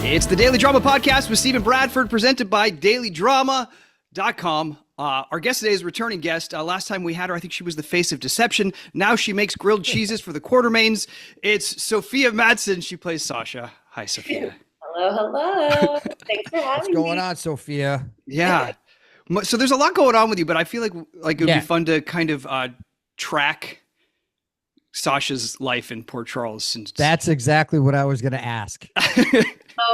It's the Daily Drama Podcast with Stephen Bradford, presented by dailydrama.com. Our guest today is a returning guest. Last time we had her, I think she was the face of deception. Now she makes grilled cheeses for the Quartermaines. It's Sofia Mattsson. She plays Sasha. Hi, Sofia. Hello. Thanks for having me. What's going on, Sofia? Yeah. So there's a lot going on with you, but I feel like it would be fun to kind of track Sasha's life in Port Charles. Since That's exactly what I was going to ask.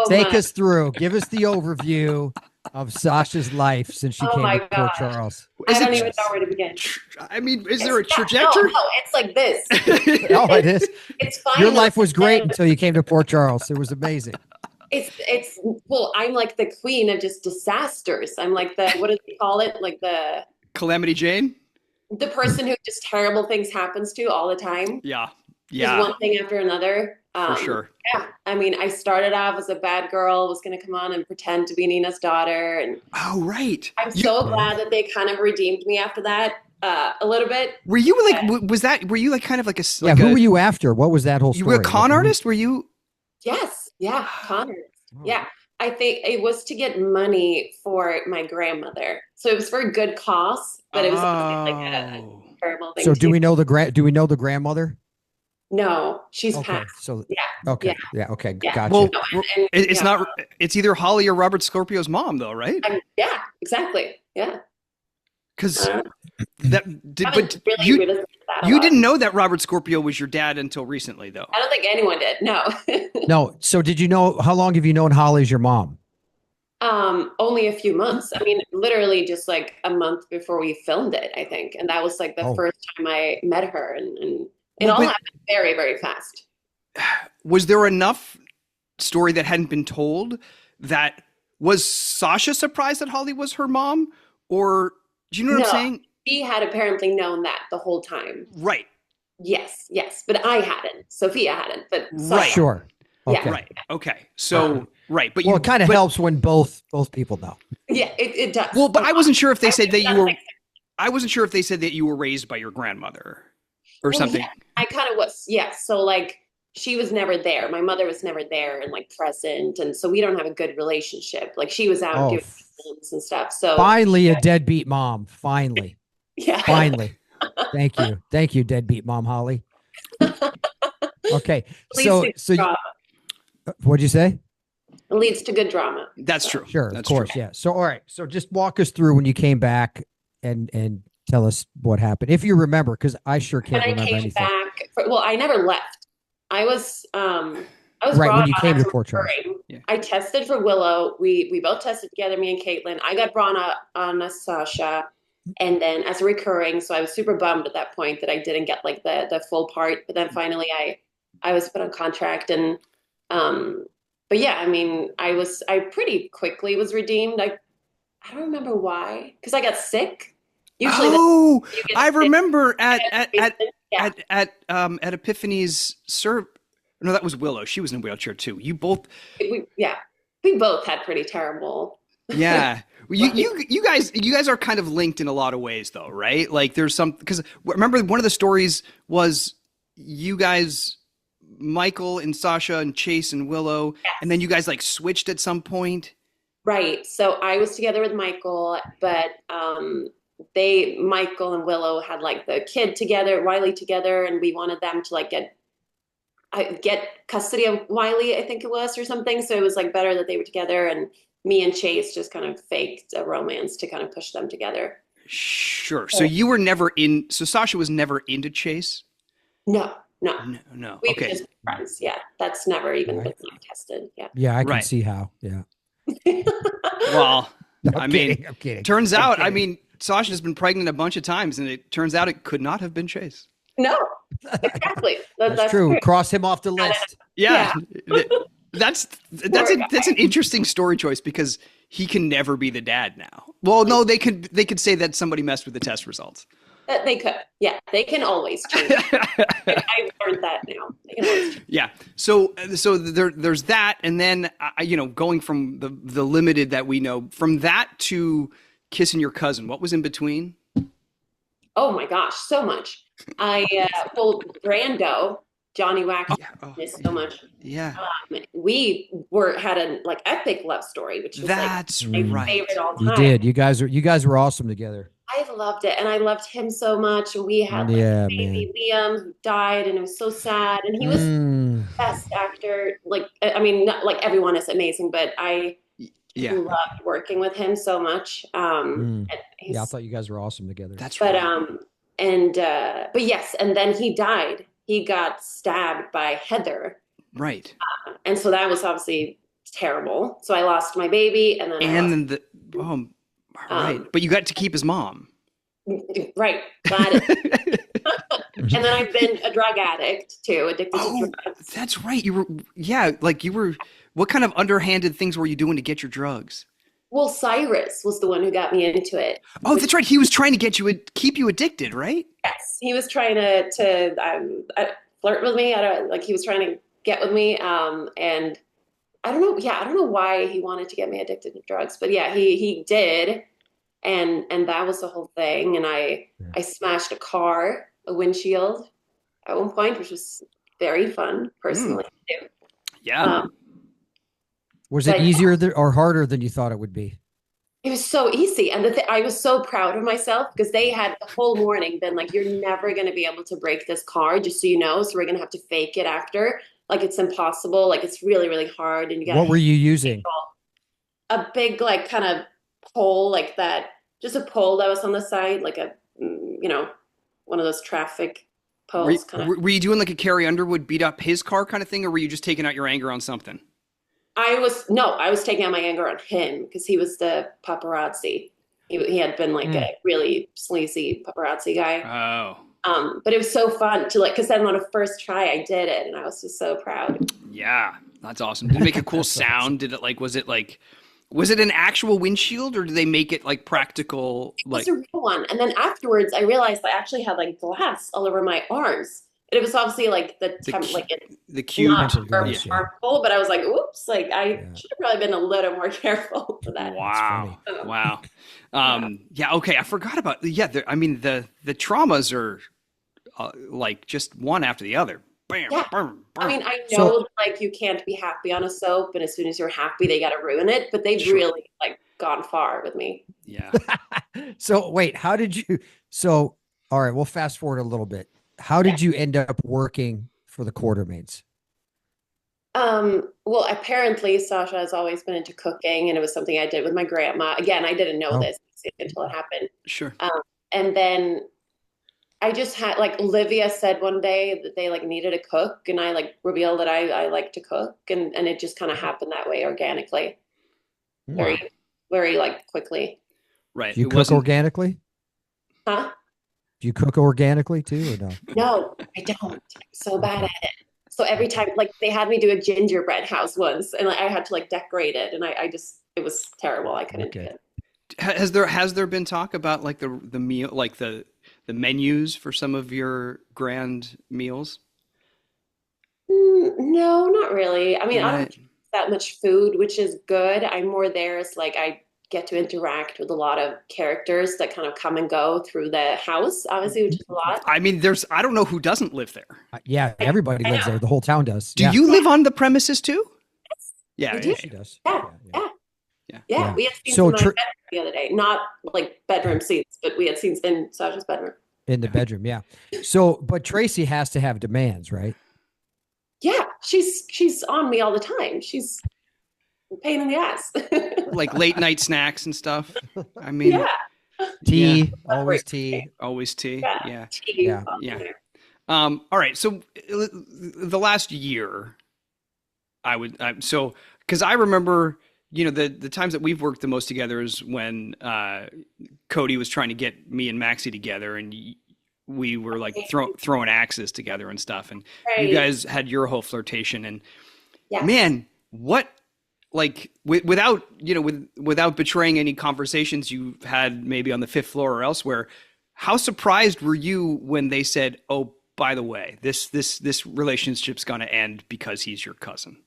Take us through. Give us the overview of Sasha's life since she came to Port Charles. I don't even know where to begin. I mean, is there a trajectory? No, it's like this. Oh, it is? It's fine. Your life was great until you came to Port Charles. It was amazing. Well, I'm like the queen of just disasters. I'm like the, what do they call it? Like the Calamity Jane? The person who just terrible things happens to all the time. Yeah. Just one thing after another. For sure. Yeah. I mean, I started off as a bad girl, was going to come on and pretend to be Nina's daughter. And oh, right. I'm so glad that they kind of redeemed me after that a little bit. Were you like, were you like kind of like a, like who were you after? What was that whole story? You were a con artist? Were you? Yes. Yeah. Con artist. Yeah. I think it was to get money for my grandmother. So it was for a good cause, but it was like a terrible thing. So do we know the grandmother? No, she's passed. So yeah. Okay. Yeah. Okay. Yeah. Gotcha. Well, it's not. It's either Holly or Robert Scorpio's mom, though, right? Yeah. Exactly. Yeah. Because you didn't know that Robert Scorpio was your dad until recently, though. I don't think anyone did. No. No. So did you know? How long have you known Holly as your mom? Only a few months. I mean, literally just like a month before we filmed it, I think, and that was like the first time I met her, and it all happened very, very fast. Was there enough story that hadn't been told that was Sasha surprised that Holly was her mom? Or do you know what I'm saying? She had apparently known that the whole time. Right. Yes. But I hadn't. Sofia hadn't. But Sasha. Right. Sure. Okay. Yeah. Right. Okay. So right. But it kind of helps when both people know. Yeah, it does. Well, but I wasn't sure if they said that you were. I wasn't sure if they said that you were raised by your grandmother or something. Yeah, I kind of was. Yeah. So like she was never there. My mother was never there and like present, and so we don't have a good relationship. Like she was out doing things and stuff. So finally, a deadbeat mom. Finally. Yeah. Finally. Thank you, deadbeat mom, Holly. Okay. So what'd you say? It leads to good drama. That's true. Sure. That's of course. true. Yeah. So, all right. So just walk us through when you came back and tell us what happened. If you remember, because I sure can't remember anything. I never left. I was right when you came to Port Charles. Yeah. I tested for Willow. We both tested together, me and Caitlin. I got brought on Sasha, and then as a recurring. So I was super bummed at that point that I didn't get like the full part. But then finally, I was put on contract, and but yeah, I mean, I pretty quickly was redeemed. I don't remember why, because I got sick. Usually I remember at Epiphany's no, that was Willow. She was in a wheelchair too. You both. We both had pretty terrible. Yeah. You guys are kind of linked in a lot of ways though, right? Like there's some, because remember one of the stories was you guys, Michael and Sasha and Chase and Willow, and then you guys like switched at some point. Right. So I was together with Michael, but Michael and Willow had like the kid together, Wiley together, and we wanted them to like get custody of Wiley, I think it was, or something. So it was like better that they were together, and me and Chase just kind of faked a romance to kind of push them together. Sure. So you were never so Sasha was never into Chase? No. We were just friends. Yeah. That's never even been tested. Yeah. Yeah, I can see how. Yeah. Well, I'm kidding. Turns out, I mean, Sasha's been pregnant a bunch of times, and it turns out it could not have been Chase. No, exactly. That's true. Cross him off the list. Yeah. That's an interesting story choice, because he can never be the dad now. Well, no, they could say that somebody messed with the test results. They could. Yeah, they can always change. I've learned that now. They can always change. Yeah. So there's that, and then going from the limited that we know, from that to kissing your cousin, what was in between? Oh my gosh, so much. Brando Johnny Wax Yeah. Oh, so much. yeah. We had a like epic love story, which was That's like my right. favorite all You time. did. You guys were awesome together. I loved it, and I loved him so much. We had like Yeah, baby man. Liam who died, and it was so sad. And he was Mm. best actor. Like, I mean, not, like everyone is amazing, but I Yeah. loved working with him so much. Mm. And Yeah, I thought you guys were awesome together. That's but right. but yes, and then he died. He got stabbed by Heather, Right. and so that was obviously terrible. So I lost my baby, and then I And lost. then right. But you got to keep his mom. Right, got it. And then I've been a drug addict too, addicted to drugs. That's right. What kind of underhanded things were you doing to get your drugs? Well, Cyrus was the one who got me into it. Oh, that's right. He was trying to keep you addicted, right? Yes, he was trying to flirt with me. I don't like he was trying to get with me. And I don't know. Yeah, I don't know why he wanted to get me addicted to drugs, but yeah, he did, and that was the whole thing. And I smashed a windshield at one point, which was very fun personally too. Yeah. Was it easier or harder than you thought it would be? It was so easy. And I was so proud of myself because they had the whole morning been like, you're never going to be able to break this car, just so you know. So we're going to have to fake it after. Like, it's impossible. Like, it's really, really hard. And you got What were you using? a big, like, kind of pole like that. Just a pole that was on the side, like one of those traffic poles. Were you doing like a Carrie Underwood beat up his car kind of thing, or were you just taking out your anger on something? I was taking out my anger on him because he was the paparazzi. He had been like a really sleazy paparazzi guy. Oh. But it was so fun to because then on a first try I did it and I was just so proud. Yeah, that's awesome. Did it make a cool sound? Did it was it an actual windshield or did they make it like practical? It was a real one. And then afterwards I realized I actually had like glass all over my arms. It was obviously like the cube harmful, but I was like, oops, like I should have probably been a little more careful for that. Wow. Wow. Yeah. Okay. I forgot about, the traumas are like just one after the other. Bam, yeah. bam, bam. I mean, I know like you can't be happy on a soap and as soon as you're happy, they got to ruin it, but they've really like gone far with me. Yeah. So wait, all right, we'll fast forward a little bit. How did you end up working for the Quartermaines? Well, apparently Sasha has always been into cooking and it was something I did with my grandma. Again, I didn't know this until it happened. Sure. And then I just had like Olivia said one day that they like needed a cook and I like revealed that I like to cook and it just kind of happened that way organically. Wow. Very, very like quickly. Right. Do you cook organically? Huh? Do you cook organically too or no? No, I don't. I'm so bad at it. So every time, like they had me do a gingerbread house once, and I had to like decorate it, and it was terrible. I couldn't do it. Has there been talk about like the meal, like the menus for some of your grand meals? No, not really. I mean, I don't eat that much food, which is good. I'm more there as like I get to interact with a lot of characters that kind of come and go through the house, obviously, which is a lot. I mean, I don't know who doesn't live there. Yeah, everybody lives there. The whole town does. Do you live on the premises too? Yes, yeah, she does. Yeah. We had scenes in my bedroom the other day. Not like bedroom scenes, but we had scenes in Sasha's bedroom. In the bedroom, yeah. So, but Tracy has to have demands, right? Yeah, she's on me all the time. She's a pain in the ass. Like late night snacks and stuff. I mean, tea, always tea. Always tea. Yeah. Tea. Yeah. All right. So the last year, because I remember, the times that we've worked the most together is when Cody was trying to get me and Maxie together, and we were like throwing axes together and stuff, and you guys had your whole flirtation, and man, what? Like without betraying any conversations you've had maybe on the fifth floor or elsewhere, how surprised were you when they said, "Oh, by the way, this relationship's going to end because he's your cousin"?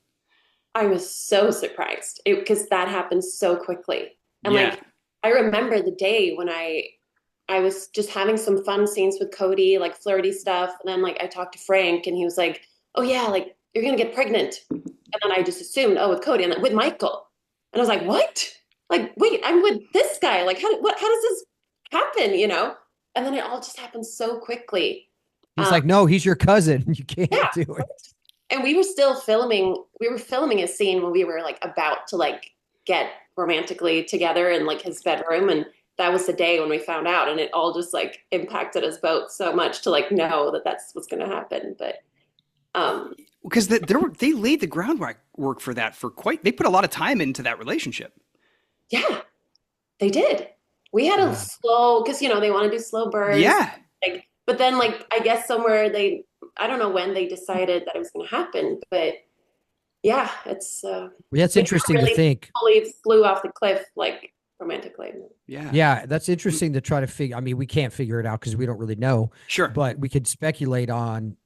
I was so surprised because that happened so quickly. And like, I remember the day when I was just having some fun scenes with Cody, like flirty stuff. And then like I talked to Frank and he was like, oh yeah, like you're gonna get pregnant. And then I just assumed, oh, with Cody and then with Michael. And I was like, what? Like, wait, I'm with this guy. Like, how does this happen? You know? And then it all just happened so quickly. He's like, no, he's your cousin. You can't Yeah. do it. And we were still filming. We were filming a scene when we were like about to like get romantically together in like his bedroom. And that was the day when we found out. And it all just like impacted us both so much to like know that that's what's going to happen. But because they laid the groundwork for that they put a lot of time into that relationship. Yeah, they did. We had a slow, because you know they want to do slow burns. Yeah. Like, but then like I guess somewhere I don't know when they decided that it was going to happen, but yeah, it's. That's interesting to think. Fully flew off the cliff like romantically. Yeah. Yeah, that's interesting to try to figure. I mean, we can't figure it out because we don't really know. Sure. But we could speculate on.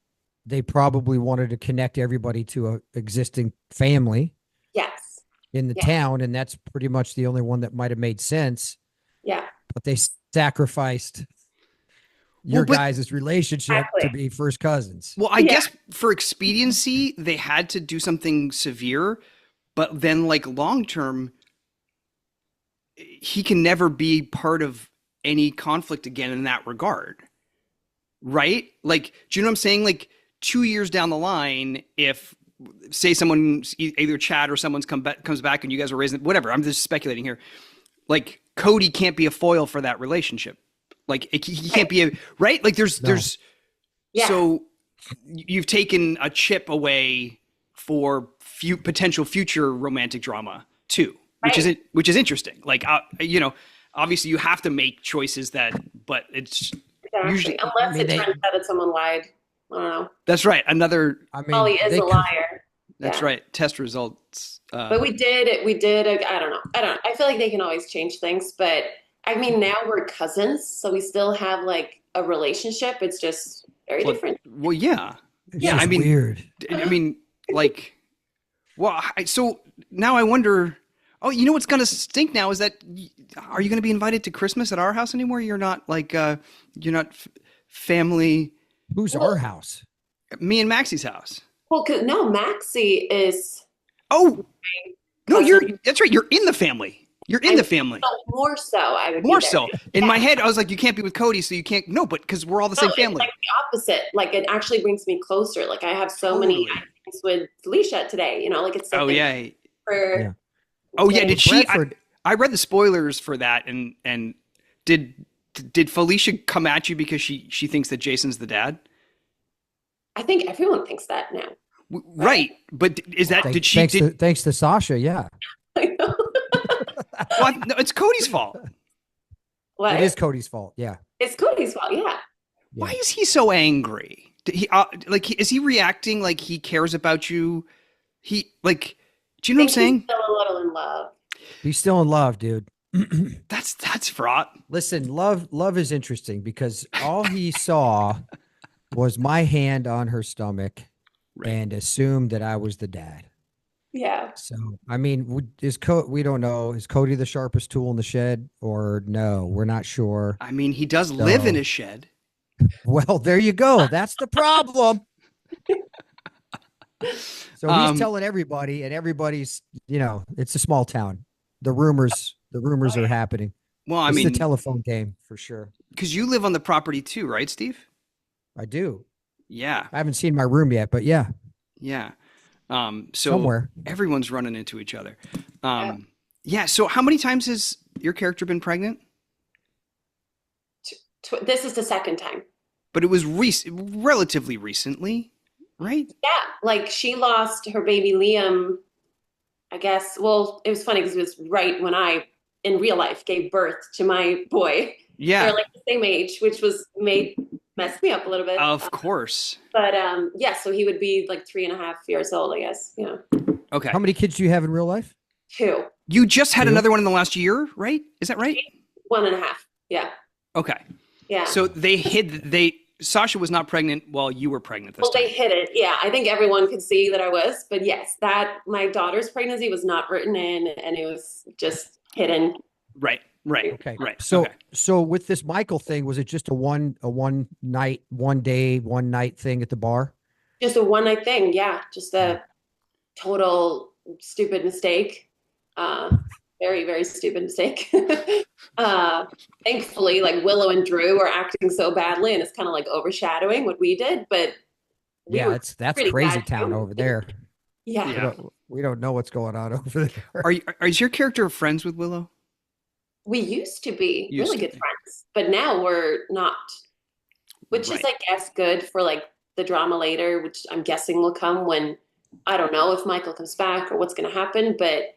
They probably wanted to connect everybody to a existing family. Yes. In the town, and that's pretty much the only one that might have made sense. Yeah. But they sacrificed your guys' relationship to be first cousins. Well, I guess for expediency, they had to do something severe, but then like long term, he can never be part of any conflict again in that regard. Right? Like, do you know what I'm saying? Like 2 years down the line, if say someone's either Chad or someone's comes back and you guys are raising whatever, I'm just speculating here. Like Cody can't be a foil for that relationship. Like he can't be right. Like there's so you've taken a chip away for potential future romantic drama too, which is interesting. Like you know, obviously you have to make choices but it's usually unless it turns out that someone lied. I don't know. That's right. Polly is a liar. That's right. Test results. But we did. I don't know. I feel like they can always change things. But I mean, now we're cousins, so we still have like a relationship. It's just very different. Well, yeah. Yeah. I mean, weird. I mean, like, well, so now I wonder. Oh, you know what's gonna stink now is that are you going to be invited to Christmas at our house anymore? You're not like you're not family. Who's our house? Me and Maxie's house. Well, no, Maxie is. Oh, no, that's right. You're in the family. You're in the family. More so, I would. More so. In my head, I was like, you can't be with Cody, so you can't. No, but because we're all the same family. It's like the opposite. Like it actually brings me closer. Like I have so many things with Felicia today. You know, like it's. Oh yeah. Did she? I read the spoilers for that, and did Felicia come at you because she thinks that Jason's the dad? I think everyone thinks that now. Right, but is that thanks to Sasha? Yeah. I know. Well, no, it's Cody's fault. What? It is Cody's fault. Yeah. It's Cody's fault. Yeah. Why is he so angry? Is he reacting like he cares about you? Do you know what I'm saying? He's still a little in love. He's still in love, dude. That's fraught. Listen, love is interesting because all he saw was my hand on her stomach and assumed that I was the dad. Yeah. So, I mean, we don't know. Is Cody the sharpest tool in the shed or no? We're not sure. I mean, he does live in a shed. Well, there you go. That's the problem. So he's telling everybody, and everybody's, it's a small town. The rumors are happening. Well, It's a telephone game for sure. Because you live on the property too, right, Steve? I do. Yeah. I haven't seen my room yet, but yeah. Yeah. So somewhere everyone's running into each other. Yeah. So how many times has your character been pregnant? This is the second time. But it was relatively recently, right? Yeah. Like she lost her baby Liam, I guess. Well, it was funny because it was right when I, in real life, gave birth to my boy. Yeah. They're like the same age, which messed me up a little bit. Of course. But so he would be like 3.5 years old, I guess. Yeah. Okay. How many kids do you have in real life? 2. You just had another one in the last year, right? Is that right? 1.5. Yeah. Okay. Yeah. So Sasha was not pregnant while you were pregnant this time. They hid it. Yeah. I think everyone could see that I was, but yes, my daughter's pregnancy was not written in and it was just hidden. Right. Okay. Right. So with this Michael thing, was it just a one night thing at the bar? Just a one night thing. Yeah. Just a total stupid mistake. Uh, very, very stupid mistake. uh, Thankfully, like Willow and Drew are acting so badly and it's kind of like overshadowing what we did, but we Yeah, were that's pretty crazy bad town too. over there. Yeah. We Yeah. don't know what's going on over there. Is your character friends with Willow? We used to be Used really to good be. friends, but now we're not, which is, Right. I guess, good for like the drama later, which I'm guessing will come when I don't know if Michael comes back or what's going to happen, but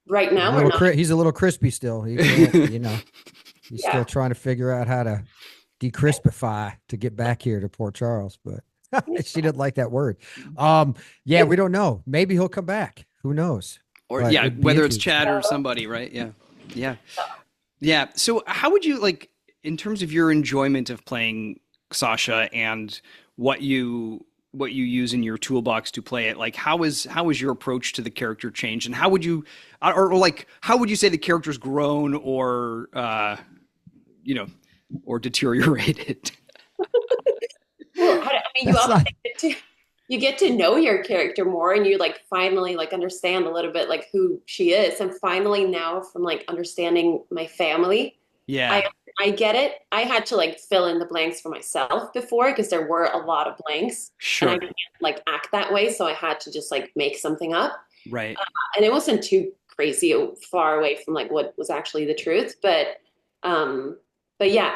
right now we're not. He's a little crispy still. He can't, he's Yeah. still trying to figure out how to decrispify to get back here to Port Charles, but she didn't like that word. Yeah, we don't know. Maybe he'll come back. Who knows? Or But yeah, it'd be whether it's interesting. Chad or somebody, right? Yeah. Yeah. Yeah. So how would you like in terms of your enjoyment of playing Sasha and what you use in your toolbox to play it, like how is your approach to the character changed and how would you or like how would you say the character's grown or you know or deteriorated? Well, I mean, you That's obviously not, you get to know your character more, and you like finally like understand a little bit like who she is. And finally now, from like understanding my family, I Yeah. I get it. I had to like fill in the blanks for myself before because there were a lot of blanks, and I Sure. didn't like act that way, so I had to just like make something up. Right. And it wasn't too crazy far away from like what was actually the truth, um but yeah,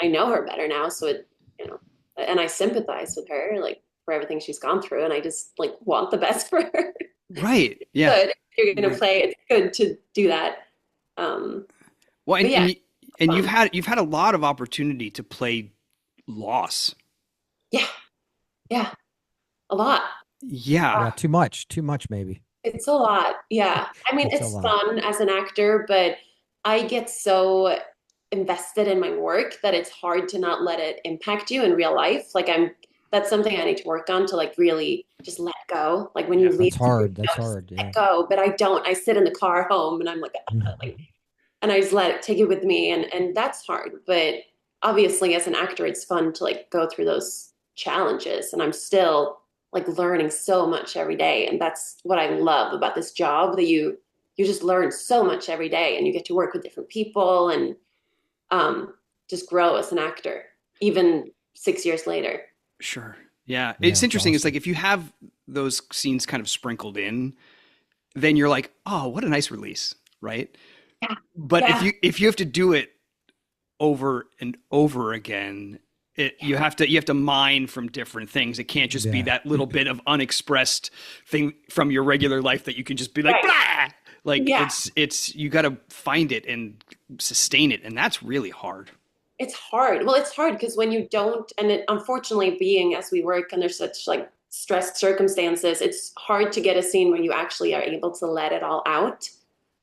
I know her better now, so it you know and I sympathize with her like for everything she's gone through, and I just like want the best for her. Right. Yeah. Good. If you're gonna Right. play, it's good to do that. um Well, but yeah, and fun. you've had a lot of opportunity to play loss. Yeah, yeah, a lot. Yeah. yeah, too much maybe. It's a lot. Yeah. I mean, It's a it's lot. fun as an actor, but I get so invested in my work that it's hard to not let it impact you in real life. That's something I need to work on to like really just let go. Like when you Yeah. leave, That's hard. That's just hard. let Yeah. go. But I don't. I sit in the car home and I'm like, and I just let it take it with me. And that's hard. But obviously as an actor, it's fun to like go through those challenges. And I'm still like learning so much every day. And that's what I love about this job that you just learn so much every day and you get to work with different people and um, just grow as an actor, even 6 years later. Sure. Yeah. Yeah, It's it's interesting. It's like awesome. if you have those scenes kind of sprinkled in, then you're like, oh, what a nice release, right? Yeah. But Yeah. if you have to do it over and over again, you have to mine from different things. It can't just be Yeah. that little bit of unexpressed thing from your regular life that you can just be like, Right. blah! Like Yeah. it's you got to find it and sustain it, and that's really hard. It's hard. Well, it's hard because when you don't, and unfortunately, being as we work under such like stressed circumstances, it's hard to get a scene where you actually are able to let it all out.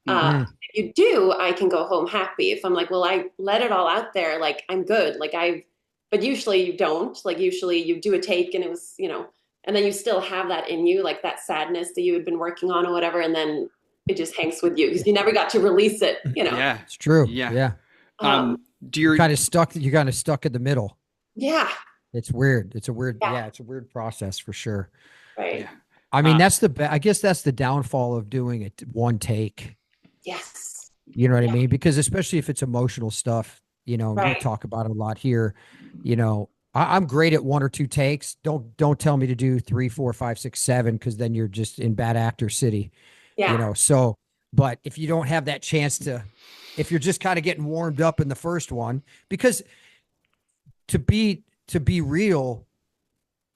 Hmm. If you do, I can go home happy. If I'm like, well, I let it all out there, like I'm good. But usually you don't. Like usually you do a take and it was, and then you still have that in you, like that sadness that you had been working on or whatever, and then it just hangs with you because you never got to release it. Yeah. It's true. Yeah. Yeah. Um, do You're your kind of stuck. You're kind of stuck in the middle. Yeah, It's weird. It's a weird, yeah, yeah, it's a weird process for sure. right. yeah. I mean, Uh, I guess that's the downfall of doing it one take. Yes, You know what I yeah, mean? Because especially if it's emotional stuff, we right. talk about it a lot here. I'm great at one or two takes. Don't tell me to do three, four, five, six, seven, because then you're just in bad actor city. Yeah, So, but if you don't have that chance if you're just kind of getting warmed up in the first one, because to be real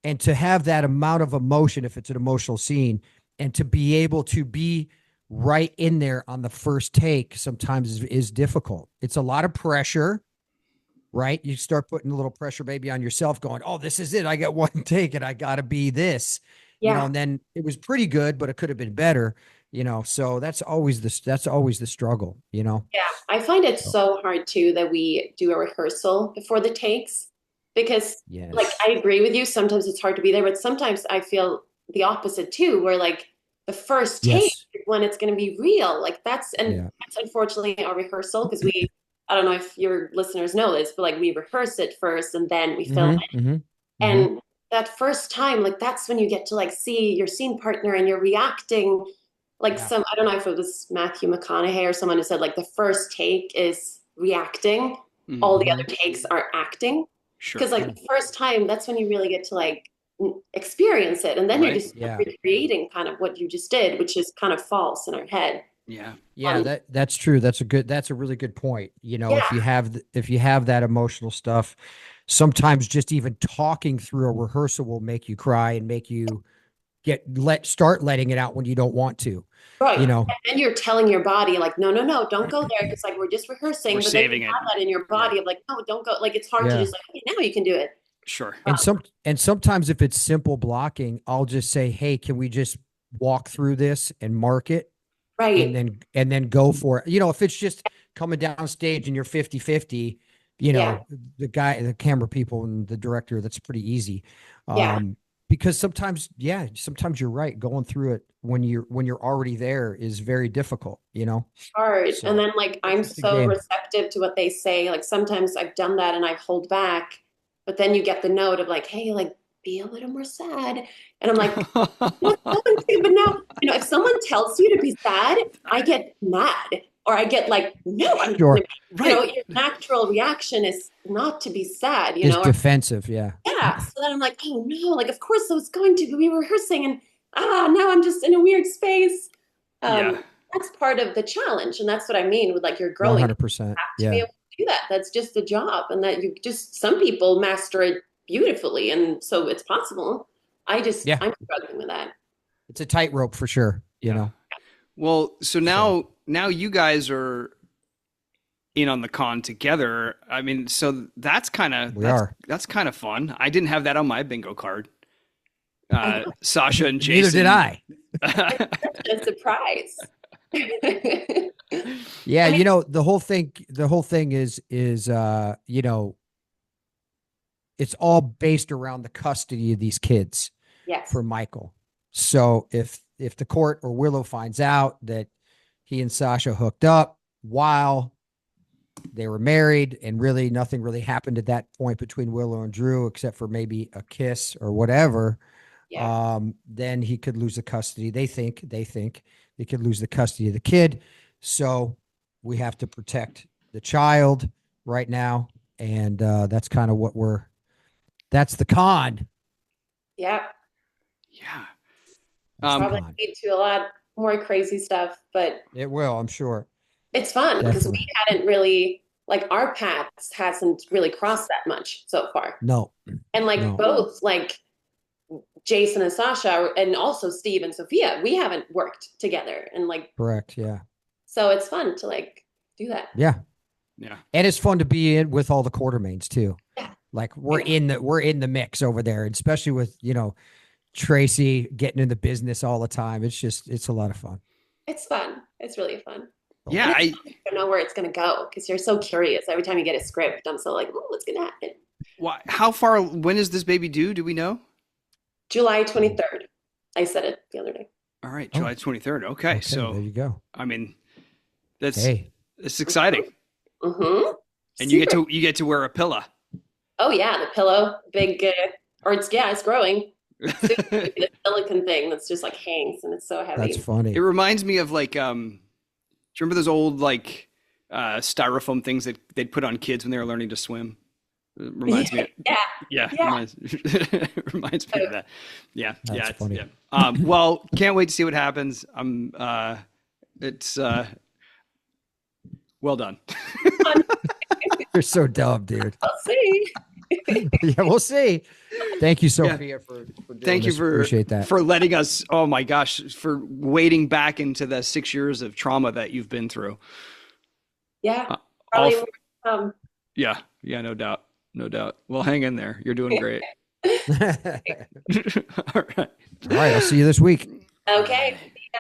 and to have that amount of emotion, if it's an emotional scene, and to be able to be right in there on the first take sometimes is difficult. It's a lot of pressure, right? You start putting a little pressure maybe on yourself going, oh, this is it. I got one take and I got to be this, yeah, and then it was pretty good, but it could have been better, so that's always the struggle. yeah. I find it So, so hard too that we do a rehearsal before the takes because, like, yes. I agree with you. Sometimes it's hard to be there, but sometimes I feel the opposite too, where like the first take Yes. is when it's going to be real. Like and Yeah. that's unfortunately our rehearsal because we I don't know if your listeners know this, but like we rehearse it first and then we film it. Mm-hmm, mm-hmm, mm-hmm. And that first time, like that's when you get to like see your scene partner and you're reacting like Yeah. I don't know if it was Matthew McConaughey or someone who said like the first take is reacting, all the other takes are acting. Sure. Because like the first time, that's when you really get to like experience it. And then you're just recreating kind of what you just did, which is kind of false in our head. Yeah. Yeah, that's true. That's a really good point. You know, if you have that emotional stuff, sometimes just even talking through a rehearsal will make you cry and make you start letting it out when you don't want to. Right. You know, and then you're telling your body like, no, don't go there. Because like we're just rehearsing, we're but saving then you have that in your body of like, no, don't go. Like it's hard to just like, okay, now you can do it. Sure. And sometimes if it's simple blocking, I'll just say, hey, can we just walk through this and mark it? Right. And then go for it. You know, if it's just coming down stage and you're 50-50, you know, the camera people and the director, that's pretty easy. Because sometimes you're right. Going through it when you're already there is very difficult, you know? Hard. So, and then like, I'm so receptive to what they say. Like sometimes I've done that and I've hold back, but then you get the note of like, hey, like be a little more sad. And I'm like, but now, you know, if someone tells you to be sad, I get mad or I get like, no, I'm sure. You know, your natural reaction is not to be sad, you know, defensive. Yeah. So then I'm like, oh no, like, of course I was going to be rehearsing and now I'm just in a weird space. That's part of the challenge. And that's what I mean with like, you're growing. 100%. You have to be able to do that. That's just the job. And that some people master it beautifully. And so it's possible. I'm struggling with that. It's a tightrope for sure. You know? Well, so now you guys are in on the con together. I mean, so that's kind of fun. I didn't have that on my bingo card. Sasha and Jason. Neither did I. A surprise. Yeah, you know, the whole thing is you know, it's all based around the custody of these kids for Michael. So if the court or Willow finds out that he and Sasha hooked up while they were married and really nothing really happened at that point between Willow and Drew except for maybe a kiss or whatever, then he could lose the custody. They think they could lose the custody of the kid. So we have to protect the child right now. And that's kind of that's the con. Yeah. Yeah. Probably lead to a lot more crazy stuff, but it will, I'm sure. It's fun because we hadn't really, like, our paths hasn't really crossed that much so far. No. And like both, like Jason and Sasha, and also Steve and Sofia, we haven't worked together, and like correct, yeah. So it's fun to like do that. Yeah. Yeah. And it's fun to be in with all the Quartermaines too. Yeah. Like we're in the mix over there, especially with, you know, Tracy getting in the business all the time. It's a lot of fun. It's fun. It's really fun. Yeah. I don't know where it's going to go because you're so curious. Every time you get a script, I'm so like, oh, what's going to happen? When is this baby due? Do we know? July 23rd. I said it the other day. All right. July 23rd. Okay. So there you go. I mean, it's exciting. Mm-hmm. And you get to wear a pillow. Oh yeah. The pillow, big, it's growing. The silicone thing that's just like hangs and it's so heavy. That's funny. It reminds me of like, do you remember those old like styrofoam things that they'd put on kids when they were learning to swim? It reminds me. Reminds me of that. Yeah, that's funny. Yeah. Well, can't wait to see what happens. It's well done. You're so dumb, dude. I'll see. Yeah, we'll see. Thank you, Sophia, for doing Thank you for appreciate that. For letting us. Oh my gosh, for wading back into the 6 years of trauma that you've been through. Yeah. Probably. Yeah. No doubt. Well, hang in there. You're doing great. All right. I'll see you this week. Okay.